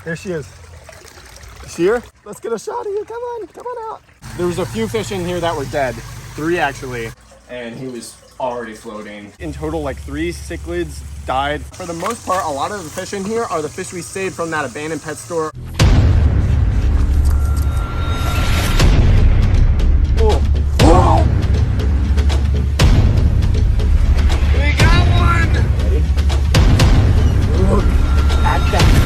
There she is. You see her? Let's get a shot of you. Come on out. There was a few fish in here that were dead. 3 actually. And he was already floating. In total, like 3 cichlids died. For the most part, a lot of the fish in here are the fish we saved from that abandoned pet store. Oh. Whoa. We got one! Ready? Look at that.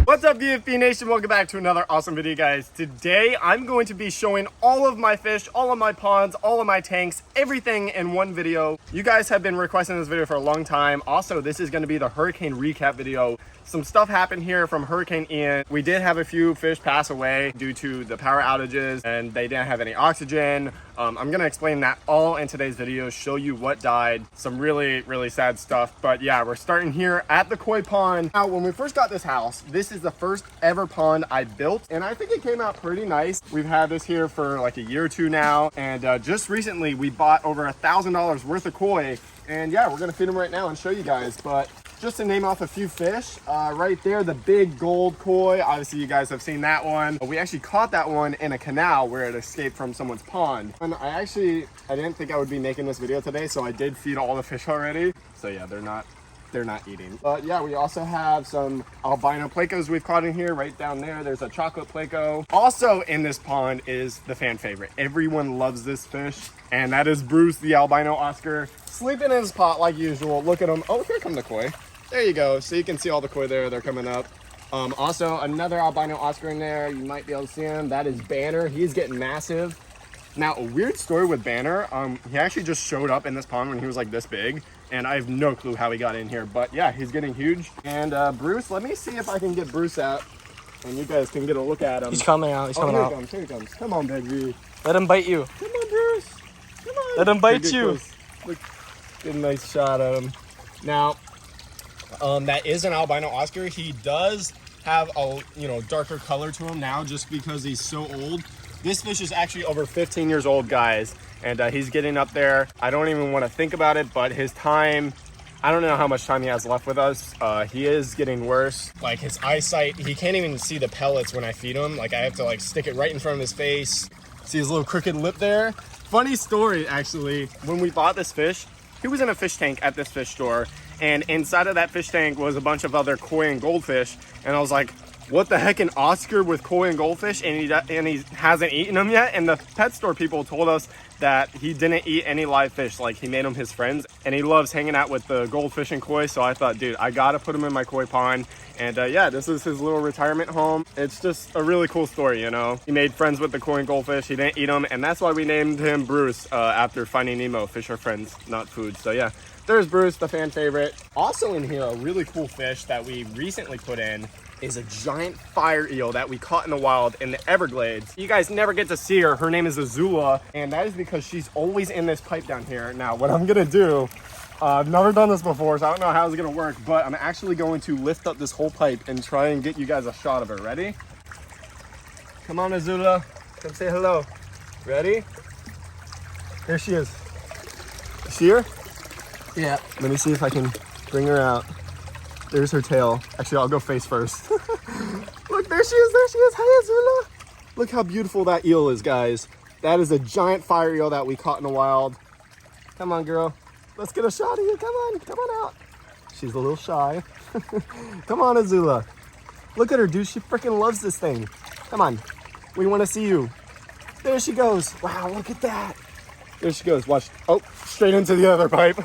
What's up, VFB Nation? Welcome back to another awesome video, guys. Today, I'm going to be showing all of my fish, all of my ponds, all of my tanks, everything in one video. You guys have been requesting this video for a long time. Also, this is going to be the hurricane recap video. Some stuff happened here from Hurricane Ian. We did have a few fish pass away due to the power outages and they didn't have any oxygen. I'm going to explain that all in today's video, show you what died, some really sad stuff. But yeah, we're starting here at the koi pond. Now, when we first got this house, this is the first ever pond I built and I think it came out pretty nice. We've had this here for like a year or two now, and just recently we bought over $1,000 worth of koi, and yeah, we're going to feed them right now and show you guys. But just to name off a few fish, right there, the big gold koi. Obviously, you guys have seen that one. We actually caught that one in a canal where it escaped from someone's pond. And I didn't think I would be making this video today, so I did feed all the fish already. So yeah, they're not eating. But yeah, we also have some albino plecos we've caught in here. Right down there, there's a chocolate pleco. Also in this pond is the fan favorite. Everyone loves this fish, and that is Bruce, the albino Oscar, sleeping in his pot like usual. Look at him. Oh, here come the koi. There you go. So you can see all the koi there. They're coming up. Also, another albino Oscar in there. You might be able to see him. That is Banner. He's getting massive. Now, a weird story with Banner. He actually just showed up in this pond when he was like this big, and I have no clue how he got in here. But yeah, he's getting huge. And Bruce, let me see if I can get Bruce out, and you guys can get a look at him. He's coming out. He's coming out. Here he comes. Come on, baby. Let him bite you. Come on, Bruce. Come on. Let him bite you. Look, get a nice shot at him. Now, that is an albino Oscar. He does have a darker color to him now, just because he's so old. This fish is actually over 15 years old, guys, and he's getting up there. I don't even want to think about it, but his time, I don't know how much time he has left with us. He is getting worse. Like, his eyesight, he can't even see the pellets when I feed him. Like, I have to like stick it right in front of his face. See his little crooked lip there? Funny story, actually. When we bought this fish, he was in a fish tank at this fish store, and inside of that fish tank was a bunch of other koi and goldfish, and I was like, what the heck, an Oscar with koi and goldfish, and he hasn't eaten them yet? And the pet store people told us that he didn't eat any live fish. Like, he made them his friends, and he loves hanging out with the goldfish and koi. So I thought, dude, I gotta put him in my koi pond. And yeah, this is his little retirement home. It's just a really cool story, you know. He made friends with the koi and goldfish. He didn't eat them, and that's why we named him Bruce after Finding Nemo. Fish are friends, not food. So yeah, there's Bruce, the fan favorite. Also in here, a really cool fish that we recently put in is a giant fire eel that we caught in the wild in the Everglades. You guys never get to see her. Her name is Azula, and that is because she's always in this pipe down here. Now, what I'm gonna do, I've never done this before, so I don't know how it's gonna work, but I'm actually going to lift up this whole pipe and try and get you guys a shot of her. Ready? Come on, Azula. Come say hello. Ready? There she is. You see her? Yeah. Let me see if I can bring her out. There's her tail. Actually, I'll go face first. Look, there she is. There she is. Hi, Azula. Look how beautiful that eel is, guys. That is a giant fire eel that we caught in the wild. Come on, girl. Let's get a shot of you. Come on out. She's a little shy. Come on, Azula. Look at her, dude. She freaking loves this thing. Come on. We want to see you. There she goes. Wow, look at that. There she goes. Watch. Oh, straight into the other pipe.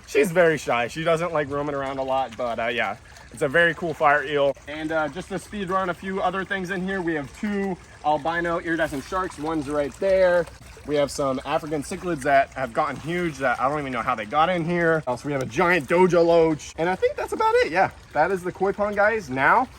She's very shy. She doesn't like roaming around a lot, but yeah, it's a very cool fire eel. And just to speed run a few other things in here, we have 2 albino iridescent sharks. One's right there. We have some African cichlids that have gotten huge that I don't even know how they got in here. Also, we have a giant doja loach. And I think that's about it. Yeah, that is the koi pond, guys. Now,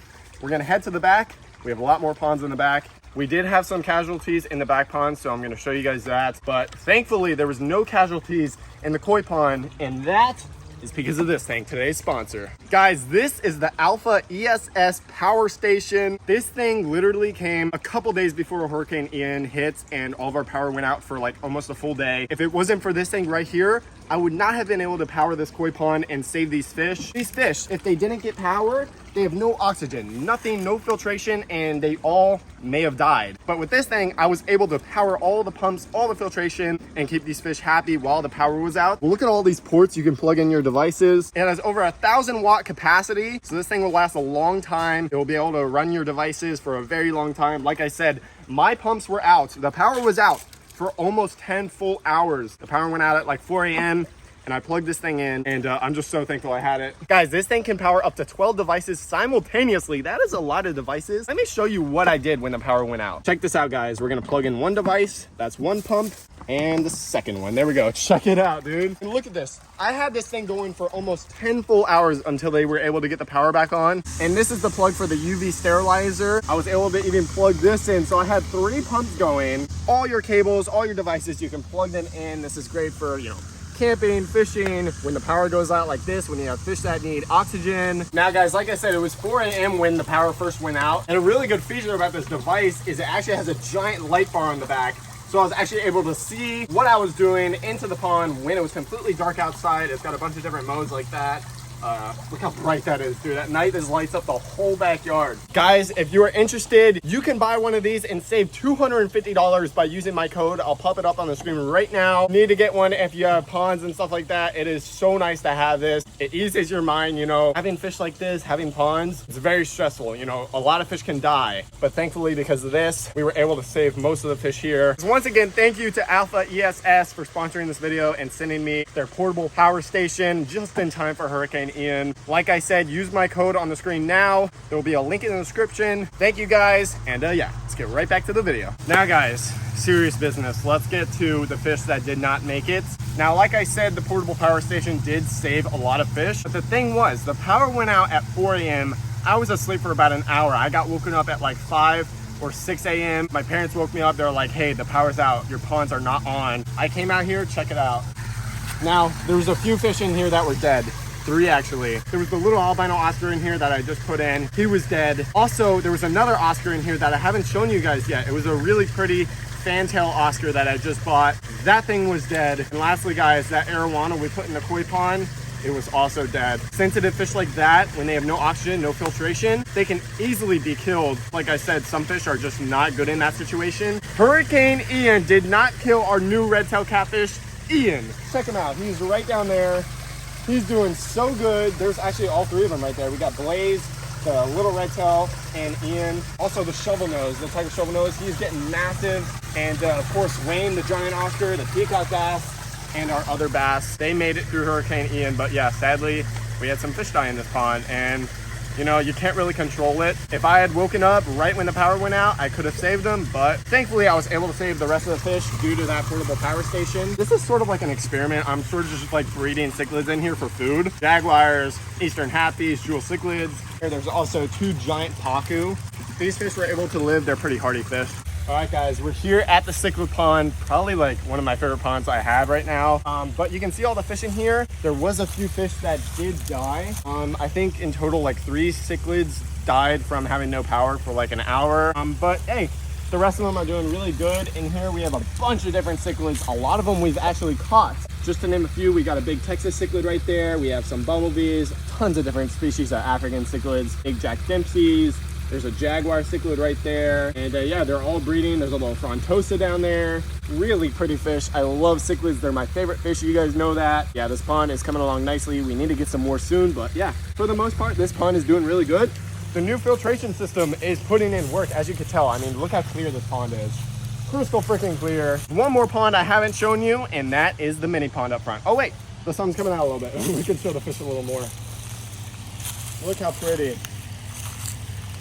we're gonna head to the back. We have a lot more ponds in the back. We did have some casualties in the back pond, so I'm going to show you guys that. But thankfully, there was no casualties in the koi pond, and that is because of this thing, today's sponsor. Guys, this is the AlphaESS power station. This thing literally came a couple days before Hurricane Ian hit, and all of our power went out for like almost a full day. If it wasn't for this thing right here, I would not have been able to power this koi pond and save these fish. These fish, if they didn't get powered, they have no oxygen, nothing, no filtration, and they all may have died. But with this thing, I was able to power all the pumps, all the filtration, and keep these fish happy while the power was out. Well, look at all these ports you can plug in your devices. It has over 1,000-watt capacity, so this thing will last a long time. It will be able to run your devices for a very long time. Like I said, my pumps were out. The power was out for almost 10 full hours. The power went out at like 4 a.m. and I plugged this thing in, and I'm just so thankful I had it. Guys, this thing can power up to 12 devices simultaneously. That is a lot of devices. Let me show you what I did when the power went out. Check this out, guys. We're gonna plug in one device. That's one pump, and the second one. There we go. Check it out, dude. And look at this. I had this thing going for almost 10 full hours until they were able to get the power back on. And this is the plug for the UV sterilizer. I was able to even plug this in. So I had 3 pumps going. All your cables, all your devices, you can plug them in. This is great for, you know, camping, fishing, when the power goes out like this, when you have fish that need oxygen. Now guys, like I said, it was 4 a.m. when the power first went out. And a really good feature about this device is it actually has a giant light bar on the back. So I was actually able to see what I was doing into the pond when it was completely dark outside. It's got a bunch of different modes like that. Look how bright that is, dude. At night, this lights up the whole backyard. Guys, if you are interested, you can buy one of these and save $250 by using my code. I'll pop it up on the screen right now. You need to get one if you have ponds and stuff like that. It is so nice to have this. It eases your mind, you know. Having fish like this, having ponds, it's very stressful. You know, a lot of fish can die. But thankfully, because of this, we were able to save most of the fish here. So once again, thank you to AlphaESS for sponsoring this video and sending me their portable power station just in time for Hurricane Ian. Like I said, use my code on the screen now. There will be a link in the description. Thank you guys, and yeah, let's get right back to the video. Now guys, serious business. Let's get to the fish that did not make it. Now, like I said, the portable power station did save a lot of fish, but the thing was, the power went out at 4 a.m. I was asleep for about an hour. I got woken up at like 5 or 6 a.m. My parents woke me up. They're like, hey, the power's out. Your ponds are not on. I came out here, check it out. Now, there was a few fish in here that were dead. 3 actually. There was the little albino Oscar in here that I just put in. He was dead. Also, there was another Oscar in here that I haven't shown you guys yet. It was a really pretty fantail Oscar that I just bought. That thing was dead. And lastly, guys, that arowana we put in the koi pond, it was also dead. Sensitive fish like that, when they have no oxygen, no filtration, they can easily be killed. Like I said, some fish are just not good in that situation. Hurricane Ian did not kill our new red-tailed catfish, Ian. Check him out. He's right down there. He's doing so good. There's actually all 3 of them right there. We got Blaze, the little red tail, and Ian. Also the shovel nose, the tiger shovel nose. He's getting massive. And of course, Wayne, the giant Oscar, the peacock bass, and our other bass. They made it through Hurricane Ian, but yeah, sadly, we had some fish die in this pond, and you know, you can't really control it. If I had woken up right when the power went out, I could have saved them, but thankfully I was able to save the rest of the fish due to that portable power station. This is sort of like an experiment. I'm sort of just like breeding cichlids in here for food. Jaguars, eastern hatfies, jewel cichlids. There's also 2 giant pacu. These fish were able to live. They're pretty hardy fish. All right, guys, we're here at the cichlid pond, probably like one of my favorite ponds I have right now. But you can see all the fish in here. There was a few fish that did die. I think in total, like 3 cichlids died from having no power for like an hour. But hey, the rest of them are doing really good. In here, we have a bunch of different cichlids. A lot of them we've actually caught. Just to name a few, we got a big Texas cichlid right there. We have some bumblebees, tons of different species of African cichlids, big Jack Dempsey's. There's a jaguar cichlid right there. And yeah, they're all breeding. There's a little frontosa down there. Really pretty fish. I love cichlids. They're my favorite fish. You guys know that. Yeah, this pond is coming along nicely. We need to get some more soon. But yeah, for the most part, this pond is doing really good. The new filtration system is putting in work, as you can tell. I mean, look how clear this pond is. Crystal freaking clear. One more pond I haven't shown you, and that is the mini pond up front. Oh wait, the sun's coming out a little bit. We can show the fish a little more. Look how pretty.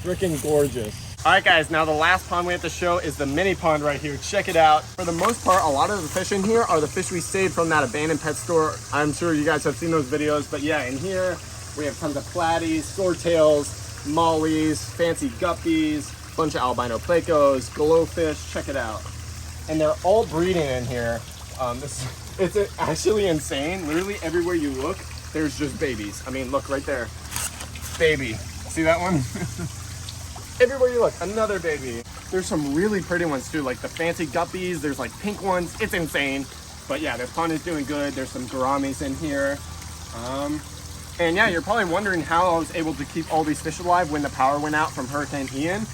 Freaking gorgeous. All right, guys, now the last pond we have to show is the mini pond right here. Check it out. For the most part, a lot of the fish in here are the fish we saved from that abandoned pet store. I'm sure you guys have seen those videos, but yeah, in here we have tons of platies, swordtails, mollies, fancy guppies, bunch of albino plecos, glowfish. Check it out. And they're all breeding in here. It's actually insane. Literally everywhere you look, there's just babies. I mean, look right there. Baby. See that one? Everywhere you look, another baby. There's some really pretty ones too, like the fancy guppies. There's like pink ones. It's insane. But yeah, this pond is doing good. There's some gouramis in here. And yeah, you're probably wondering how I was able to keep all these fish alive when the power went out from Hurricane Ian.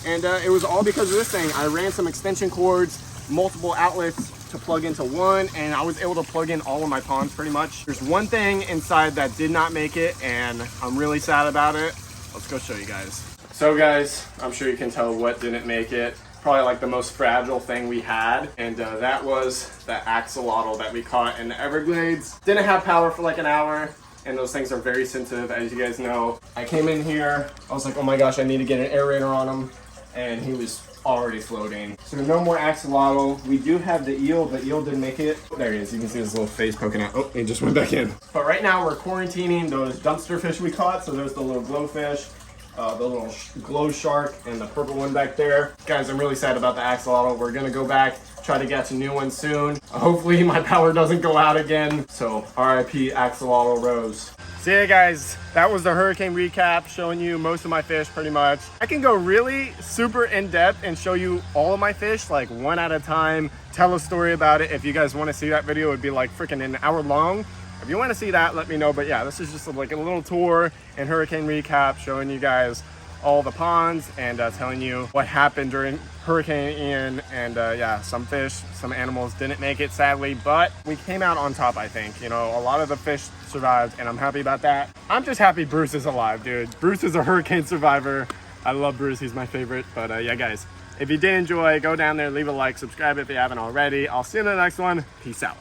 And it was all because of this thing. I ran some extension cords, multiple outlets to plug into one, and I was able to plug in all of my ponds pretty much. There's one thing inside that did not make it, and I'm really sad about it. Let's go show you guys. So guys, I'm sure you can tell what didn't make it. Probably like the most fragile thing we had, and that was the axolotl that we caught in the Everglades. Didn't have power for like an hour, and those things are very sensitive, as you guys know. I came in here, I was like, oh my gosh, I need to get an aerator on him, and he was already floating. So no more axolotl. We do have the eel. The eel didn't make it. There he is. You can see his little face poking out. Oh, he just went back in. But right now we're quarantining those dumpster fish we caught. So there's the little glowfish, the little glow shark, and the purple one back there. Guys, I'm really sad about the axolotl. We're gonna go back, try to catch a new one soon. Hopefully my power doesn't go out again. So RIP axolotl Rose. So yeah guys, that was the hurricane recap, showing you most of my fish pretty much. I can go really super in depth and show you all of my fish, like one at a time, tell a story about it. If you guys want to see that video, it would be like freaking an hour long. If you want to see that, let me know. But yeah, this is just like a little tour and hurricane recap, showing you guys all the ponds and telling you what happened during Hurricane Ian. And yeah, some fish, some animals didn't make it sadly, but we came out on top. I think, you know, a lot of the fish survived, and I'm happy about that. I'm just happy Bruce is alive, dude. Bruce is a hurricane survivor. I love Bruce, he's my favorite. But yeah guys, if you did enjoy, go down there, leave a like, subscribe if you haven't already. I'll see you in the next one. Peace out.